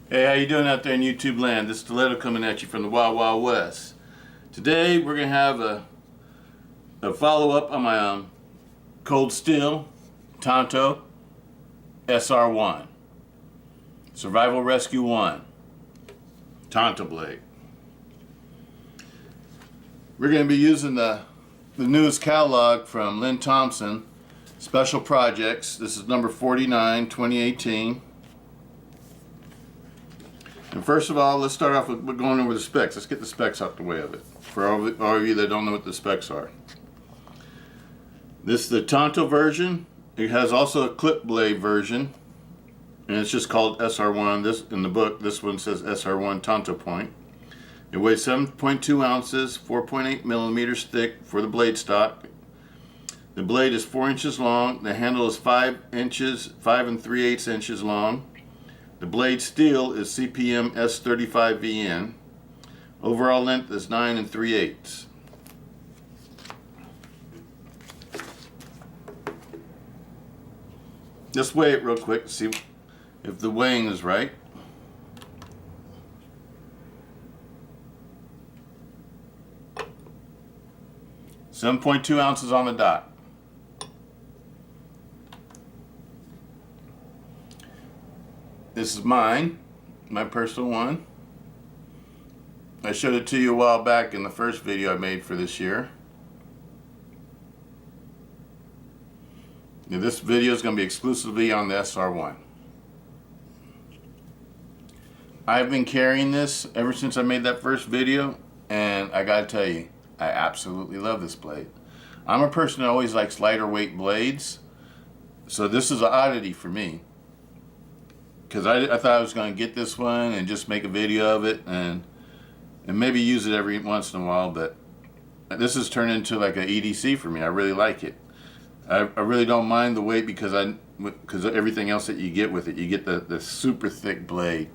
Hey, how you doing out there in YouTube land? This is Stiletto coming at you from the Wild Wild West. Today we're going to have a follow-up on my Cold Steel Tanto SR1 Survival Rescue 1 Tanto blade. We're going to be using the newest catalog from Lynn Thompson, Special Projects. This is number 49, 2018. And first of all, let's start off with going over the specs. Let's get the specs out the way of it, for all of you that don't know what the specs are. This is the Tanto version. It has also a clip blade version, and it's just called SR1. This in the book, this one says SR1 Tanto point. It weighs 7.2 ounces, 4.8 millimeters thick for the blade stock. The blade is 4 inches long. The handle is 5 inches, 5 3/8 inches long. The blade steel is CPM S35VN. Overall length is 9 3/8. Let's weigh it real quick to see if the weighing is right. .2 ounces on the dot. This is mine, my personal one. I showed it to you a while back in the first video I made for this year. Now, this video is going to be exclusively on the SR1. I've been carrying this ever since I made that first video, and I gotta tell you, I absolutely love this blade. I'm a person that always likes lighter weight blades, so this is an oddity for me. Because I thought I was going to get this one and just make a video of it and maybe use it every once in a while, but this has turned into like an EDC for me. I really like it. I really don't mind the weight because of everything else that you get with it. You get the super thick blade.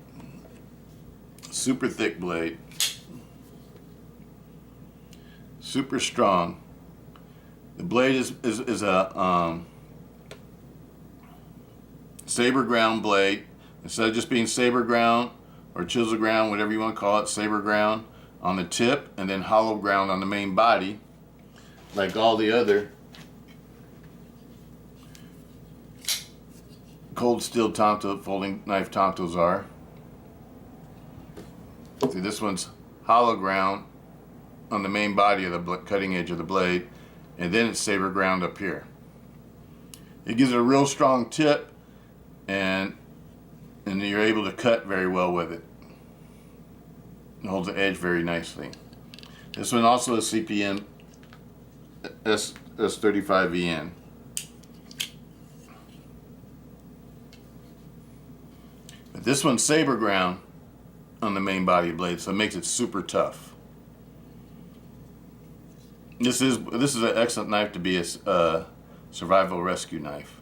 Super thick blade. Super strong. The blade is a saber ground blade. Instead of just being saber ground or chisel ground, whatever you want to call it, saber ground on the tip and then hollow ground on the main body, like all the other Cold Steel Tanto folding knife Tantos are. See, this one's hollow ground on the main body of the cutting edge of the blade, and then it's saber ground up here. It gives it a real strong tip, and you're able to cut very well with it. It holds the edge very nicely. This one also is CPM S35VN. But this one's saber ground on the main body of the blade, so it makes it super tough. This is an excellent knife to be a survival rescue knife.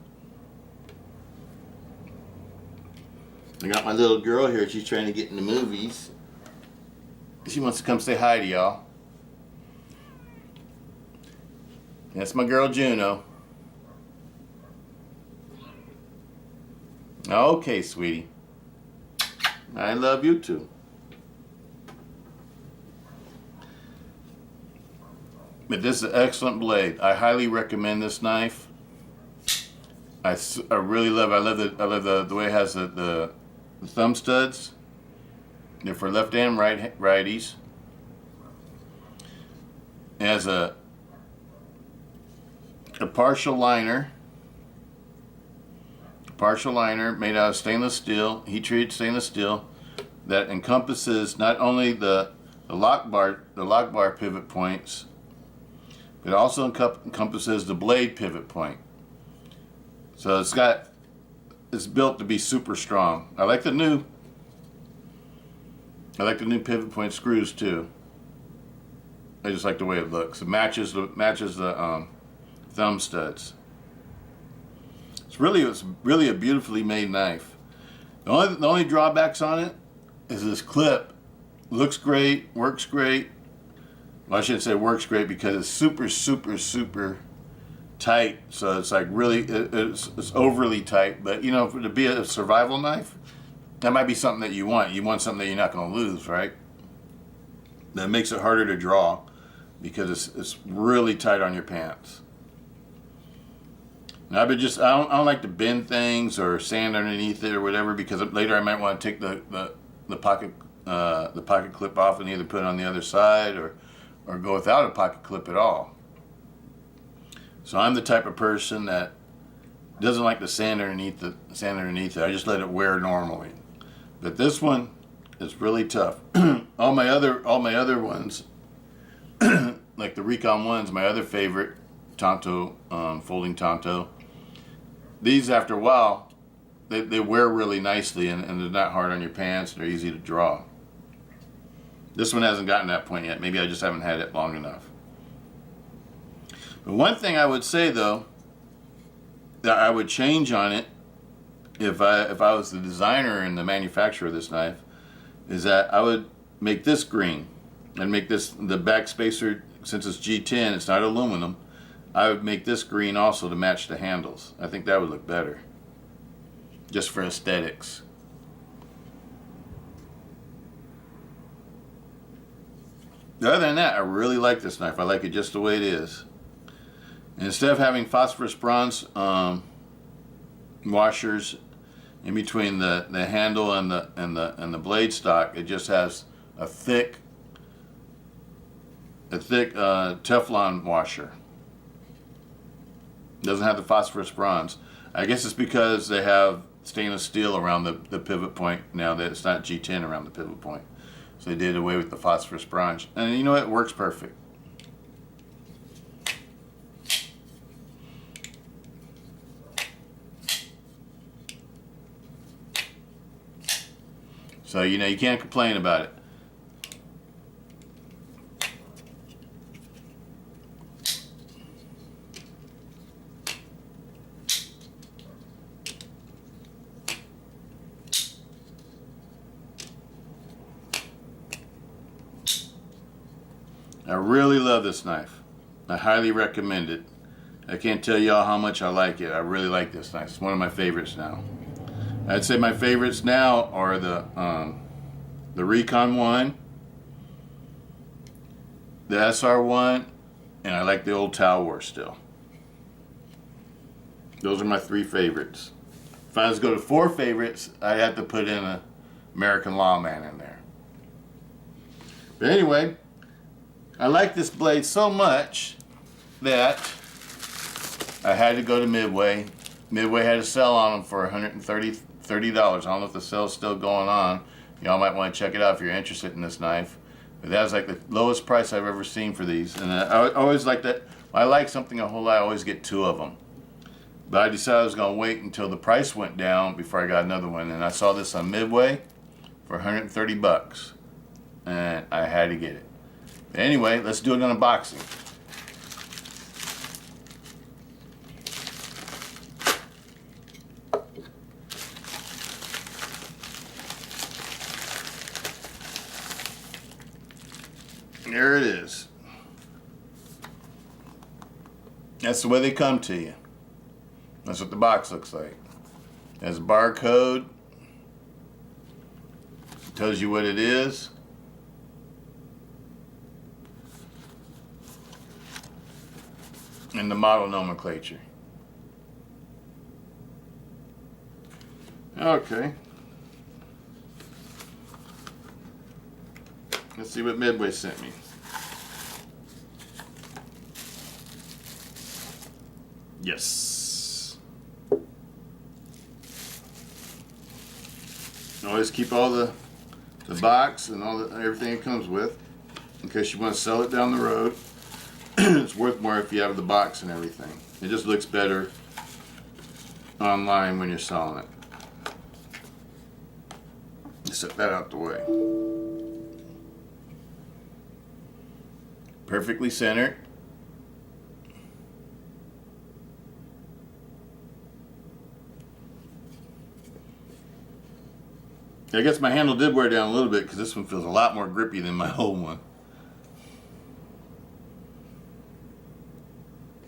I got my little girl here. She's trying to get in the movies. She wants to come say hi to y'all. That's my girl Juno. Okay, sweetie. I love you too. But this is an excellent blade. I highly recommend this knife. I really love. I love the way it has the thumb studs. They're for left and righties. It has a partial liner. Partial liner made out of stainless steel, heat treated stainless steel, that encompasses not only the lock bar pivot points, but also encompasses the blade pivot point. So it's built to be super strong. I like the new pivot point screws too. I just like the way it looks. It matches the thumb studs. It's really a beautifully made knife. The only drawbacks on it is this clip. Looks great, works great. Well, I shouldn't say works great because it's super tight. So it's like really it's overly tight. But you know, to be a survival knife, That might be something that you want. You want something that you're not going to lose, right? That makes it harder to draw because it's really tight on your pants. Now, I don't like to bend things or sand underneath it or whatever, because later I might want to take the pocket clip off and either put it on the other side or go without a pocket clip at all. So I'm the type of person that doesn't like to sand underneath it. I just let it wear normally. But this one is really tough. all my other ones, like the Recon ones, my other favorite, Tanto, folding Tanto. These, after a while, they wear really nicely, and they're not hard on your pants. They're easy to draw. This one hasn't gotten to that point yet. Maybe I just haven't had it long enough. But one thing I would say, though, that I would change on it if I was the designer and the manufacturer of this knife, is that I would make this green and make this the back spacer. Since it's G10, it's not aluminum. I would make this green also to match the handles. I think that would look better, just for aesthetics. Other than that, I really like this knife. I like it just the way it is. And instead of having phosphorus bronze washers in between the handle and the blade stock, it just has a thick Teflon washer. It doesn't have the phosphorus bronze. I guess it's because they have stainless steel around the pivot point now, that it's not G10 around the pivot point. So they did away with the phosphorus bronze. And you know what? It works perfect. So, you know, you can't complain about it. I really love this knife. I highly recommend it. I can't tell y'all how much I like it. I really like this knife. It's one of my favorites now. I'd say my favorites now are the Recon one, the SR one, and I like the old Tau War still. Those are my 3 favorites. If I was to go to 4 favorites, I'd have to put in a American Lawman in there. But anyway, I like this blade so much that I had to go to Midway. Midway had a sale on them for $130. I don't know if the sale's still going on. Y'all might want to check it out if you're interested in this knife. But that was like the lowest price I've ever seen for these. And I always like that. When I like something a whole lot, I always get 2 of them. But I decided I was going to wait until the price went down before I got another one. And I saw this on Midway for $130. And I had to get it. But anyway, let's do an unboxing. There it is. That's the way they come to you. That's what the box looks like. It has a barcode. It tells you what it is. And the model nomenclature. Okay. Let's see what Midway sent me. Yes. Always keep all the box and everything it comes with, in case you want to sell it down the road. It's worth more if you have the box and everything. It just looks better online when you're selling it. Set that out the way. Perfectly centered. I guess my handle did wear down a little bit because this one feels a lot more grippy than my old one.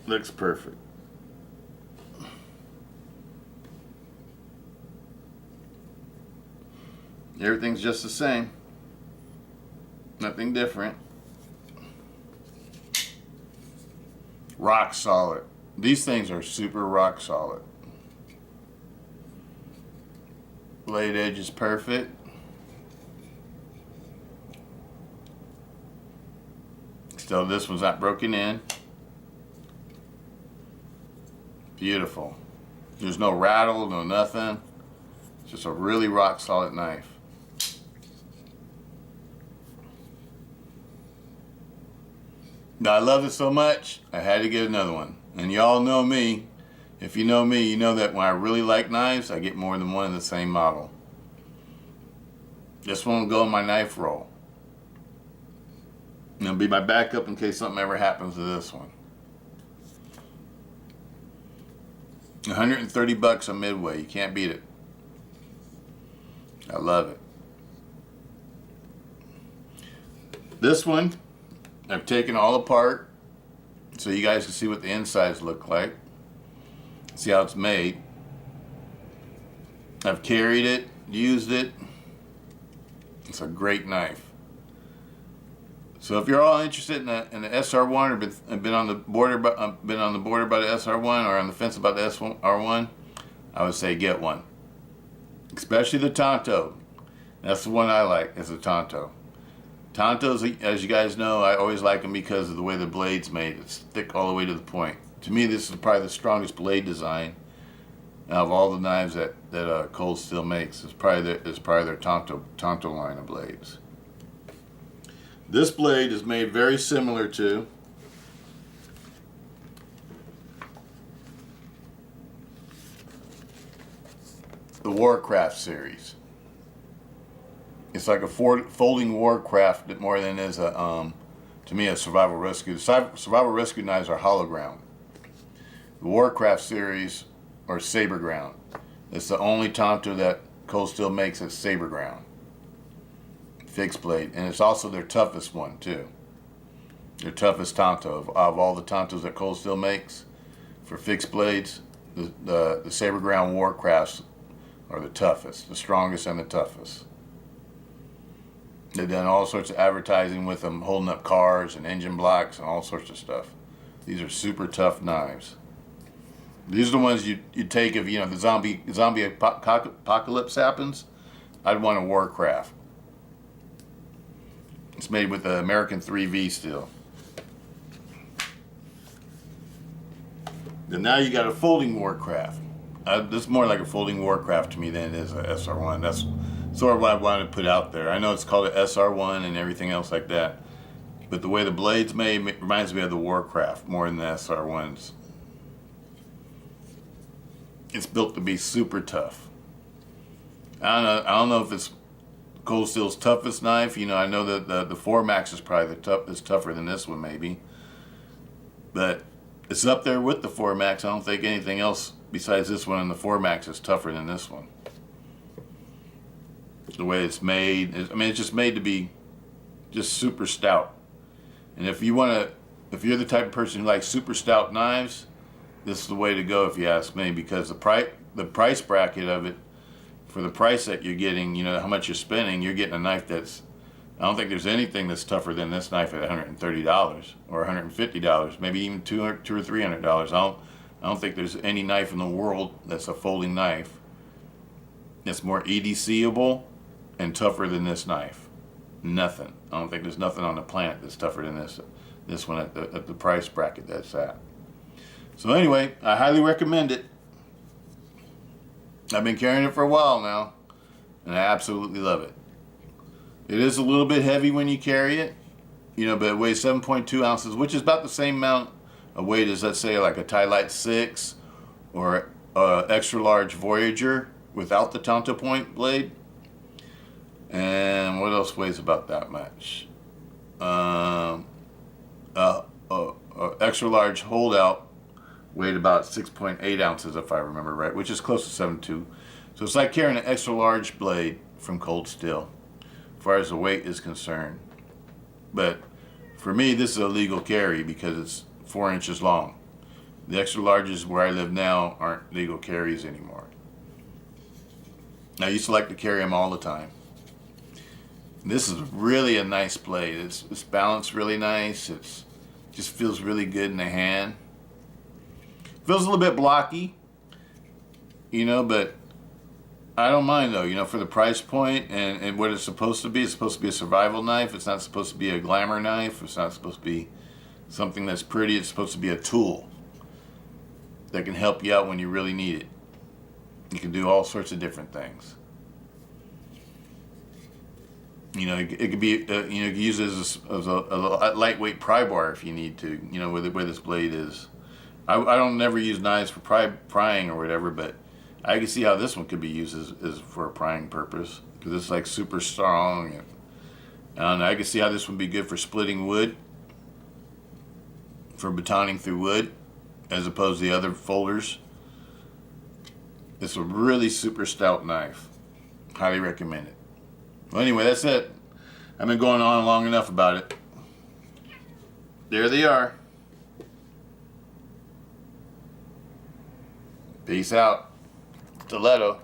Looks perfect. Everything's just the same. Nothing different. Rock solid. These things are super rock solid. Blade edge is perfect. Still, this one's not broken in. Beautiful. There's no rattle, no nothing. It's just a really rock solid knife. Now, I love it so much, I had to get another one. And y'all know me. If you know me, you know that when I really like knives, I get more than one of the same model. This one will go in my knife roll. And it'll be my backup in case something ever happens to this one. 130 bucks on Midway. You can't beat it. I love it. This one, I've taken all apart so you guys can see what the insides look like. See how it's made. I've carried it, used it. It's a great knife. So if you're all interested in the SR1 or been on the border by the SR1 or on the fence about the SR1, I would say get one. Especially the Tanto. That's the one I like, is the Tanto. Tantos, as you guys know, I always like them because of the way the blade's made. It's thick all the way to the point. To me, this is probably the strongest blade design out of all the knives that Cold Steel makes. It's probably their Tanto line of blades. This blade is made very similar to the Warcraft series. It's like a folding Warcraft more than it is to me a survival rescue. Survival rescue knives are hollow ground. The Warcraft series are saber ground. It's the only Tanto that Cold Steel makes that's saber ground. Fixed blade, and it's also their toughest one too. Their toughest Tanto of all the Tantos that Cold Steel makes for fixed blades. The saber ground Warcrafts are the toughest, the strongest and the toughest. They've done all sorts of advertising with them, holding up cars and engine blocks and all sorts of stuff. These are super tough knives. These are the ones you take if the zombie apocalypse happens. I'd want a Warcraft. It's made with the American 3V steel. And now you got a folding Warcraft. This is more like a folding Warcraft to me than it is a SR1. That's sort of what I wanted to put out there. I know it's called an SR1 and everything else like that, but the way the blade's made reminds me of the Warcraft more than the SR1s. It's built to be super tough. I don't know if it's Cold Steel's toughest knife. I know that the 4MAX is probably tougher than this one maybe, but it's up there with the 4MAX. I don't think anything else besides this one and the 4MAX is tougher than this one. The way it's made, it's just made to be just super stout. And if you're the type of person who likes super stout knives, this is the way to go if you ask me, because the price bracket of it, for the price that you're getting, how much you're spending, you're getting a knife I don't think there's anything that's tougher than this knife at $130 or $150, maybe even $200 or $300. I don't think there's any knife in the world that's a folding knife that's more EDCable and tougher than this knife. Nothing. I don't think there's nothing on the planet that's tougher than this one at the price bracket that's at. So anyway, I highly recommend it. I've been carrying it for a while now, and I absolutely love it. It is a little bit heavy when you carry it, but it weighs 7.2 ounces, which is about the same amount of weight as, let's say, like a Tie-Lite 6 or extra large Voyager without the Tanto point blade. And what else weighs about that much? Extra large holdout weighed about 6.8 ounces, if I remember right, which is close to 7.2. So it's like carrying an extra large blade from Cold Steel, as far as the weight is concerned. But for me, this is a legal carry because it's 4 inches long. The extra larges where I live now aren't legal carries anymore. I used to like to carry them all the time. This is really a nice blade. It's balanced really nice. It's just feels really good in the hand. Feels a little bit blocky, you know, but I don't mind though, you know, for the price point and what it's supposed to be. It's supposed to be a survival knife. It's not supposed to be a glamour knife. It's not supposed to be something that's pretty. It's supposed to be a tool that can help you out when you really need it. You can do all sorts of different things. You know, it could be, you know, you can use it as a lightweight pry bar if you need to, you know, where this blade is. I don't never use knives for prying or whatever, but I can see how this one could be used as for a prying purpose, because it's like super strong. And I can see how this would be good for splitting wood, for batoning through wood, as opposed to the other folders. It's a really super stout knife. Highly recommend it. Well, anyway, that's it. I've been going on long enough about it. There they are. Peace out. Stiletto.